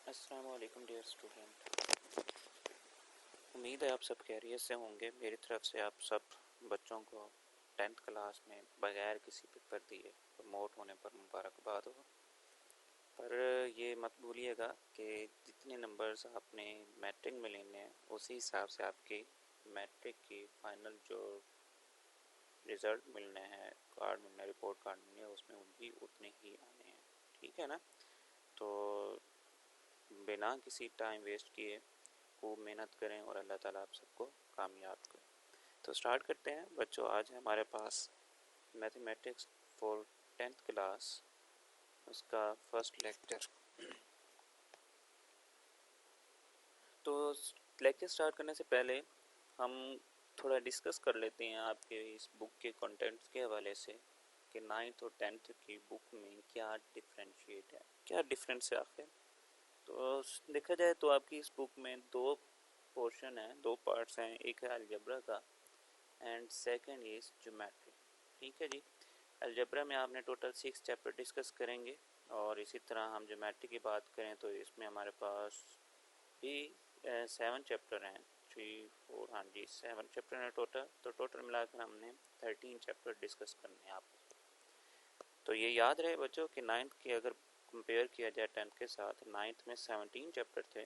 अस्सलाम वालेकुम dear student. उम्मीद है आप सब खैरियत से होंगे। मेरी तरफ से आप सब बच्चों को 10th क्लास में बगैर किसी पेपर दिए प्रमोट होने पर मुबारकबाद हो। पर ये मत भूलिएगा कि जितने नंबर्स आपने मैट्रिक में लेने हैं उसी हिसाब से आपकी मैट्रिक की फाइनल जो रिज़ल्ट मिलने हैं, कार्ड मिलना, रिपोर्ट कार्ड मिलने हैं, उसमें भी उतने ही आने हैं। ठीक है ना? तो बिना किसी टाइम वेस्ट किए खूब मेहनत करें और अल्लाह ताला आप सबको कामयाब करें। तो स्टार्ट करते हैं बच्चों। आज हमारे पास मैथमेटिक्स फॉर 10th क्लास, उसका फर्स्ट लेक्चर। तो लेक्चर स्टार्ट करने से पहले हम थोड़ा डिस्कस कर लेते हैं आपके इस बुक के कंटेंट्स के हवाले से कि 9th और 10th की बुक में क्या डिफ्रेंशिएट है, क्या डिफरेंस है आखिर। तो देखा जाए तो आपकी इस बुक में दो पोर्शन है, दो पार्ट्स हैं। एक है अलजेब्रा का एंड सेकंड इज ज्योमेट्री। ठीक है जी। अलजेब्रा में आपने टोटल 6 चैप्टर डिस्कस करेंगे और इसी तरह हम ज्योमेट्री की बात करें तो इसमें हमारे पास भी 7 चैप्टर हैं। 3 4, हाँ जी 7 चैप्टर हैं टोटल। तो टोटल मिलाकर हमने 13 चैप्टर डिस्कस करने हैं आपको। तो ये याद रहे बच्चों कि 9th की अगर कंपेयर किया जाए 10th के साथ, 9th में 17 चैप्टर थे।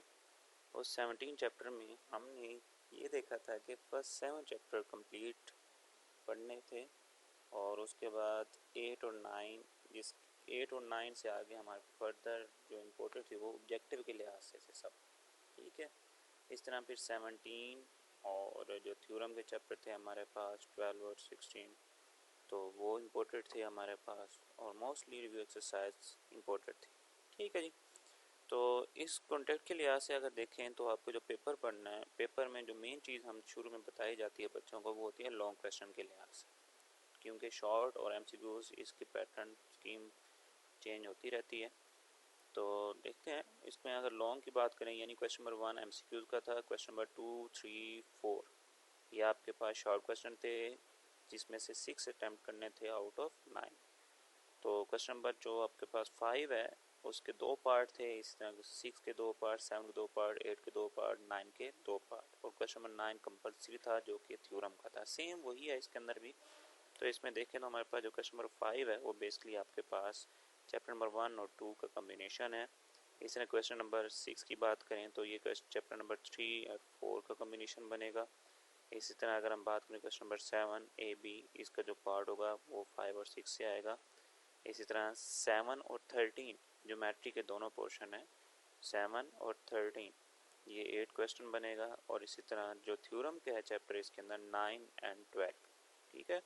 उस 17 चैप्टर में हमने ये देखा था कि फर्स्ट 7 चैप्टर कंप्लीट पढ़ने थे और उसके बाद 8 और 9, जिस 8 और 9 से आगे हमारे फर्दर जो इम्पोर्टेंट थी वो ऑब्जेक्टिव के लिहाज से थे सब। ठीक है। इस तरह फिर 17 और जो थ्योरम के चैप्टर थे हमारे पास 12 और 16, तो वो इम्पोर्टेंट थे हमारे पास और मोस्टली रिव्यू एक्सरसाइज इम्पोर्टेंट थी। ठीक है जी। तो इस कॉन्टेक्ट के लिहाज से अगर देखें तो आपको जो पेपर पढ़ना है, पेपर में जो मेन चीज़ हम शुरू में बताई जाती है बच्चों को वो होती है लॉन्ग क्वेश्चन के लिहाज से, क्योंकि शॉर्ट और एमसीक्यूज इसकी पैटर्न स्कीम चेंज होती रहती है। तो देखते हैं इसमें अगर लॉन्ग की बात करें, यानी क्वेश्चन नंबर 1 एमसीक्यूज का था, क्वेश्चन नंबर 2 3 4 ये आपके पास शॉर्ट क्वेश्चन थे जिसमें से 6 अटैम्प्ट करने थे आउट ऑफ 9। तो क्वेश्चन नंबर जो आपके पास 5 है उसके 2 पार्ट थे, इस तरह 6 के 2 पार्ट, 7 के 2 पार्ट, 8 के 2 पार्ट, 9 के 2 पार्ट। और क्वेश्चन नंबर 9 कंपल्सरी था जो कि थ्योरम का था। सेम वही है इसके अंदर भी। तो इसमें देखें तो हमारे पास जो क्वेश्चन नंबर 5 है वो बेसिकली आपके पास चैप्टर नंबर 1 और 2 का कम्बिनेशन है। इस तरह क्वेश्चन नंबर 6 की बात करें तो ये चैप्टर नंबर 3 और 4 का कम्बिनेशन बनेगा। इसी तरह अगर हम बात करें क्वेश्चन नंबर 7 ए बी, इसका जो पार्ट होगा वो 5 और 6 से आएगा। इसी तरह 7 और 13 ज्योमेट्री के दोनों पोर्शन है, 7 और 13 ये 8 क्वेश्चन बनेगा। और इसी तरह जो थ्योरम के है चैप्टर इसके अंदर 9 एंड 12। ठीक है।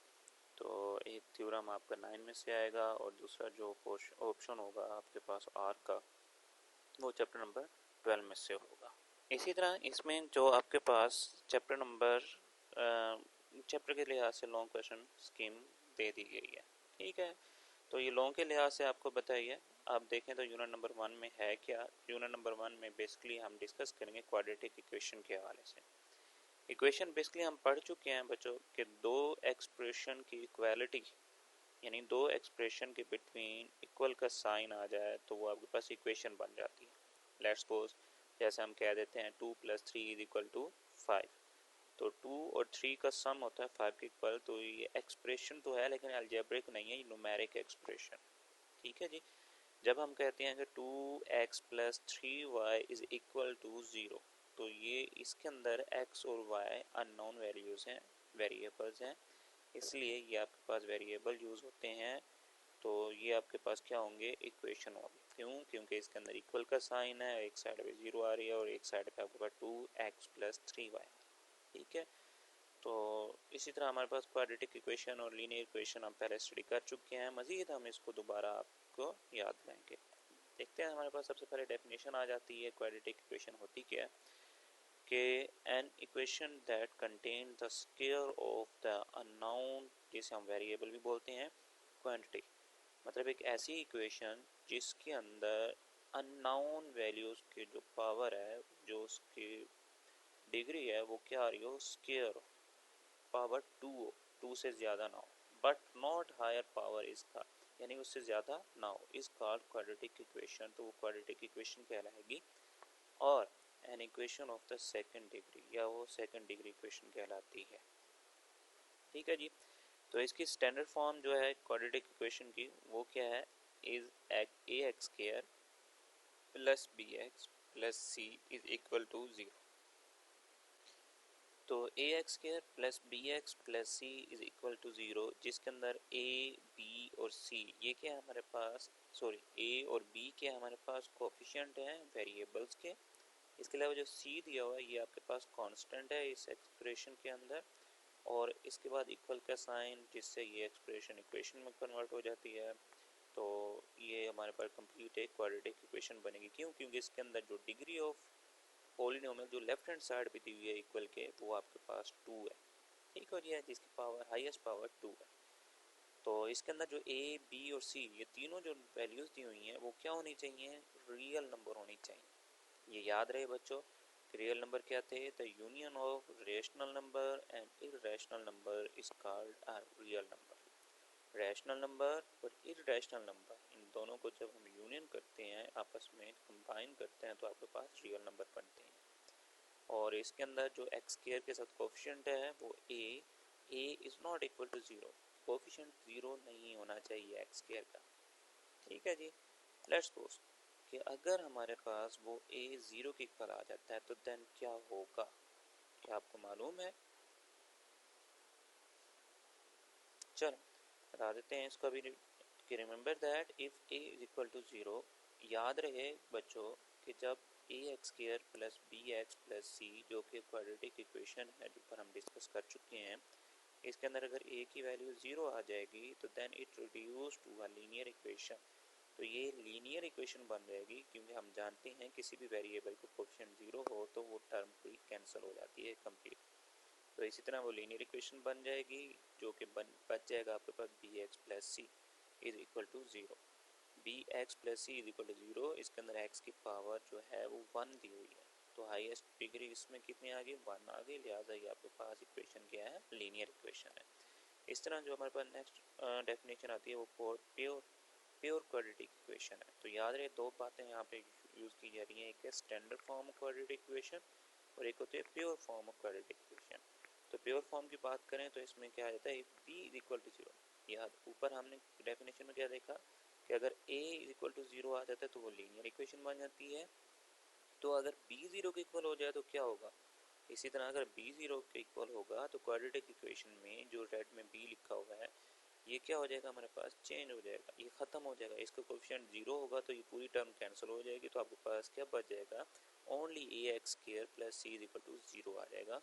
तो एक थ्योरम आपका 9 में से आएगा और दूसरा जो ऑप्शन होगा आपके पास आर का वो चैप्टर नंबर 12 में से होगा। इसी तरह इसमें जो आपके पास चैप्टर के लिहाज से लॉन्ग क्वेश्चन स्कीम दे दी गई है। ठीक है। तो ये लॉन्ग के लिहाज से आपको बताइए। आप देखें तो यूनिट नंबर 1 में है क्या। यूनिट नंबर 1 में बेसिकली हम डिस्कस करेंगे क्वाड्रेटिक इक्वेशन के हवाले से। इक्वेशन बेसिकली हम पढ़ चुके हैं बच्चों कि दो एक्सप्रेशन की इक्वालिटी, यानी दो एक्सप्रेशन के बिटवीन इक्वल का साइन आ जाए तो वो आपके पास इक्वेशन बन जाती है। लेट्स सपोज जैसे हम कह देते हैं 2 + 3 = 5, तो 2 और 3 का सम होता है 5 के इक्वल। तो ये एक्सप्रेशन तो है लेकिन अलजेब्रिक नहीं है, ये न्यूमेरिक एक्सप्रेशन। ठीक है जी। जब हम कहते हैं कि 2x + 3y = 0, तो ये इसके अंदर x और y अननोन वैल्यूज हैं, वेरिएबल्स हैं, इसलिए ये आपके पास वेरिएबल यूज़ होते हैं। तो ये आपके पास क्या होंगे, इक्वेशन होंगे। क्यों? क्योंकि इसके अंदर इक्वल का साइन है, एक साइड पे 0 आ रही है और एक साइड पे आपके पास 2x + 3y। ठीक है। तो इसी तरह हमारे पास क्वाड्रेटिक इक्वेशन और लीनियर इक्वेशन हम पहले स्टडी कर चुके हैं, मज़ीद हम इसको दोबारा आपको याद रहेंगे। देखते हैं हमारे पास सबसे पहले डेफिनेशन आ जाती है क्वाड्रेटिक इक्वेशन होती क्या है कि an equation that contain the square of the unknown, जिसे हम वेरिएबल भी बोलते हैं, क्वांटिटी। मतलब एक ऐसी इक्वेशन जिसके अंदर अननोन वैल्यूज़ की जो पावर है, जो उसकी डिग्री है वो क्या आ रही हो, स्क्वायर हो, पावर 2 हो, 2 से ज़्यादा ना हो, बट नॉट हायर पावर इसका, यानी उससे ज़्यादा ना हो, इस कॉल्ड क्वाड्रेटिक इक्वेशन। तो वो क्वाड्रेटिक इक्वेशन कहलाएगी और an equation of the second degree, या वो सेकंड डिग्री इक्वेशन कहलाती है। ठीक है जी। तो इसकी स्टैंडर्ड फॉर्म जो है क्वाड्रेटिक इक्वेशन की वो क्या है, is A x square plus B x plus C is equal to 0। तो A x square plus B x plus C is equal to 0, जिसके अंदर ए बी और सी ये क्या है हमारे पास, सॉरी ए और बी के हमारे पास कोफिशिएंट हैं वेरिएबल्स के। इसके अलावा जो सी दिया हुआ है ये आपके पास कांस्टेंट है इस एक्सप्रेशन के अंदर, और इसके बाद इक्वल का साइन जिससे ये एक्सप्रेशन इक्वेशन में कन्वर्ट हो जाती है। तो ये हमारे पास कंप्लीट एक क्वाड्रेटिक इक्वेशन बनेगी। क्यों? क्योंकि इसके अंदर जो डिग्री ऑफ पॉलिनोमियल जो लेफ्ट हैंड साइड पे दी हुई है इक्वल के, वो आपके पास 2 है। ठीक हो गया, जिसकी पावर हाईएस्ट पावर 2 है। तो इसके अंदर जो ए बी और सी ये तीनों जो वैल्यूज दी हुई हैं वो क्या होनी चाहिए, रियल नंबर होनी चाहिए। ये याद रहे बच्चों, रियल नंबर क्या थे, the union of rational number and irrational number is called a real number. Rational number और इररेशनल नंबर इन दोनों को जब हम यूनियन करते हैं, आपस में कंबाइन करते हैं, तो आपके पास रियल नंबर बनते हैं। और इसके अंदर जो एक्स स्क्वायर के साथ कोफिशिएंट है वो A is not equal to 0, coefficient 0 नहीं होना चाहिए एक्स स्क्वायर का। ठीक है जी। लेट्स सपोज कि अगर हमारे पास वो ए 0 के इक्वल आ जाता है तो देन क्या होगा, क्या आपको मालूम है? चलो बता देते हैं इसको अभी कि remember that if a is equal to 0, याद रहे बच्चों कि जब a x square plus B x plus c जो कि क्वाड्रेटिक इक्वेशन है जो पर हम डिस्कस कर चुके हैं, इसके अंदर अगर ए की वैल्यू 0 आ जाएगी तो then it reduce to a linear equation. तो ये लीनियर इक्वेशन बन जाएगी, क्योंकि हम जानते हैं किसी भी वेरिएबल को कोफिशिएंट 0 हो तो वो टर्म पूरी कैंसिल हो जाती है कंप्लीट। तो इसी तरह वो लीनियर इक्वेशन बन जाएगी जो कि बच जाएगा आपके पास b x plus C is equal to 0। B x plus C is equal to 0, इसके अंदर एक्स की पावर जो है वो 1 दी हुई है, तो हाईएस्ट डिग्री इसमें कितनी आ गई, 1 आ गई, लिहाजा ये आपके पास इक्वेशन क्या है, लीनियर इक्वेशन है। इस तरह जो हमारे पास नेक्स्ट डेफिनेशन आती है वो प्योर क्वाड्रेटिक इक्वेशन है। तो याद रहे दो बातें यहाँ पे यूज़ की जा रही हैं, एक है standard form of quadratic equation और एक होती है pure form of quadratic equation. तो प्योर फॉर्म की बात करें तो इसमें क्या आ जाता है, बी इज इक्वल टू 0। याद ऊपर हमने डेफिनेशन में क्या देखा कि अगर a इज इक्वल टू 0 आ जाता है तो वो लीनियर इक्वेशन बन जाती है। तो अगर b 0 के इक्वल हो जाए तो क्या होगा, इसी तरह अगर b 0 के इक्वल होगा तो क्वाड्रेटिक इक्वेशन में जो रेड में b लिखा हुआ है ये क्या हो जाएगा, हमारे पास चेंज हो जाएगा, ये खत्म हो जाएगा, इसका कोफिशिएंट 0 होगा तो ये पूरी टर्म कैंसिल हो जाएगी। तो आपके पास क्या बच जाएगा, only A x square plus C is equal to 0 आ जाएगा,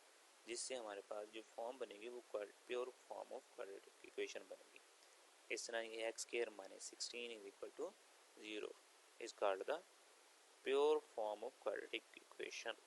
जिससे हमारे पास जो फॉर्म बनेगी वो pure form of quadratic equation बनेगी। इस तरह ये X square minus 16 is equal to 0 is called the pure form of quadratic equation.